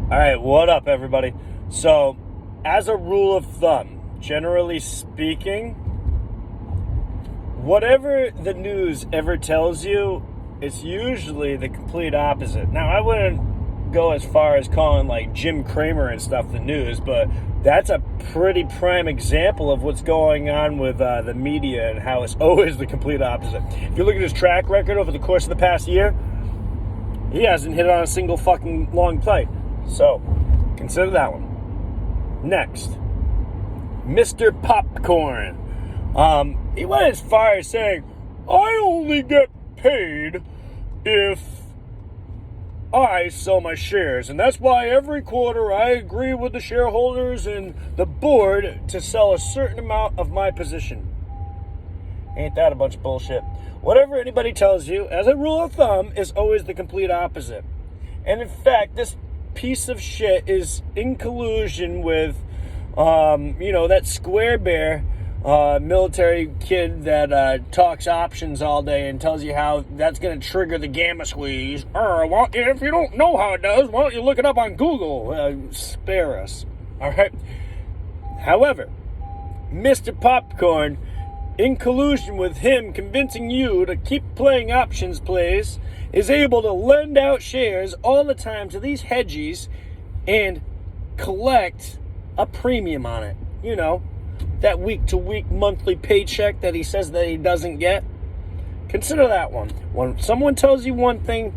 All right, what up, everybody? So, as a rule of thumb, generally speaking, whatever the news ever tells you, it's usually the complete opposite. Now, I wouldn't go as far as calling like Jim Cramer and stuff the news, but that's a pretty prime example of what's going on with the media and how it's always the complete opposite. If you look at his track record over the course of the past year, he hasn't hit on a single fucking long play. So, consider that one. Next, Mr. Popcorn. He went as far as saying, I only get paid if I sell my shares. And that's why every quarter I agree with the shareholders and the board to sell a certain amount of my position. Ain't that a bunch of bullshit? Whatever anybody tells you, as a rule of thumb, is always the complete opposite. And in fact, this piece of shit is in collusion with, that square bear military kid that talks options all day and tells you how that's going to trigger the gamma squeeze. If you don't know how it does, why don't you look it up on Google? Spare us. All right. However, Mr. Popcorn, in collusion with him convincing you to keep playing options plays, is able to lend out shares all the time to these hedgies and collect a premium on it. You know, that week-to-week monthly paycheck that he says that he doesn't get. Consider that one. When someone tells you one thing,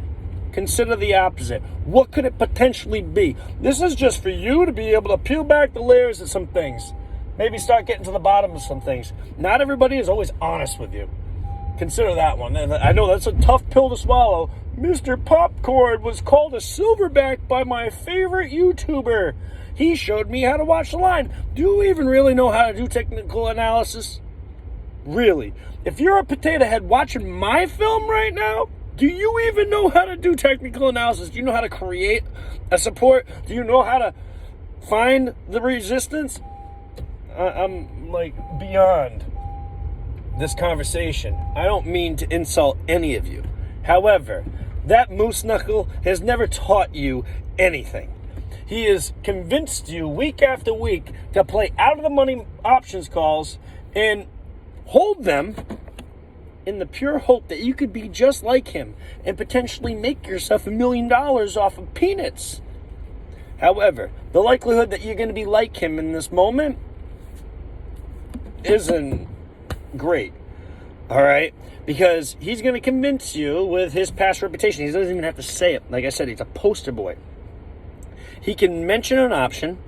consider the opposite. What could it potentially be? This is just for you to be able to peel back the layers of some things. Maybe start getting to the bottom of some things. Not everybody is always honest with you. Consider that one. And I know that's a tough pill to swallow. Mr. Popcorn was called a silverback by my favorite YouTuber. He showed me how to watch the line. Do you even really know how to do technical analysis? Really? If you're a potato head watching my film right now, do you even know how to do technical analysis? Do you know how to create a support? Do you know how to find the resistance? I'm like beyond this conversation. I don't mean to insult any of you. However, that moose knuckle has never taught you anything. He has convinced you week after week to play out of the money options calls and hold them in the pure hope that you could be just like him and potentially make yourself $1 million off of peanuts. However, the likelihood that you're going to be like him in this moment isn't great, all right? Because he's going to convince you with his past reputation. He doesn't even have to say it. Like I said, he's a poster boy. He can mention an option,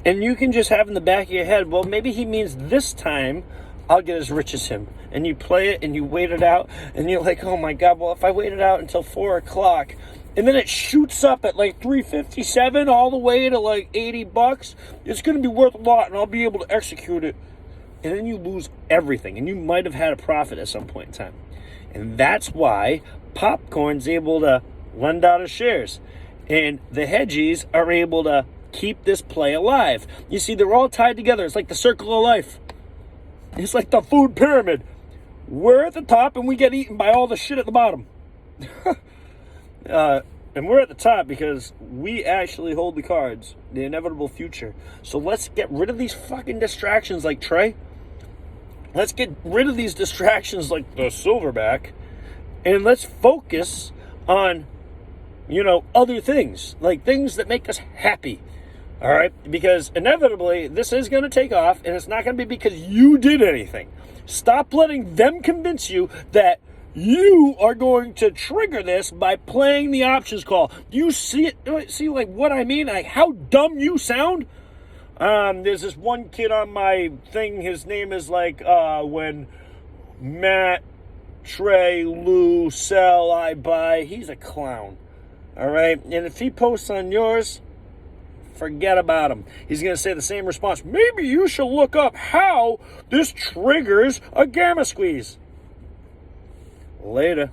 and you can just have in the back of your head, well, maybe he means this time I'll get as rich as him. And you play it, and you wait it out, and you're like, oh, my God, well, if I wait it out until 4 o'clock, and then it shoots up at like $3.57 all the way to like $80, it's going to be worth a lot, and I'll be able to execute it. And then you lose everything, and you might have had a profit at some point in time. And that's why Popcorn's able to lend out his shares. And the hedgies are able to keep this play alive. You see, they're all tied together. It's like the circle of life. It's like the food pyramid. We're at the top, and we get eaten by all the shit at the bottom. And we're at the top because we actually hold the cards, the inevitable future. So let's get rid of these fucking distractions like Trey. Let's get rid of these distractions like the silverback. And let's focus on, other things. Like things that make us happy. All right? Because inevitably, this is going to take off. And it's not going to be because you did anything. Stop letting them convince you that you are going to trigger this by playing the options call. Do you see it? See like what I mean? Like how dumb you sound? There's this one kid on my thing. His name is like when Matt, Trey, Lou, sell, I buy. He's a clown. All right? And if he posts on yours, forget about him. He's going to say the same response. Maybe you should look up how this triggers a gamma squeeze. Later.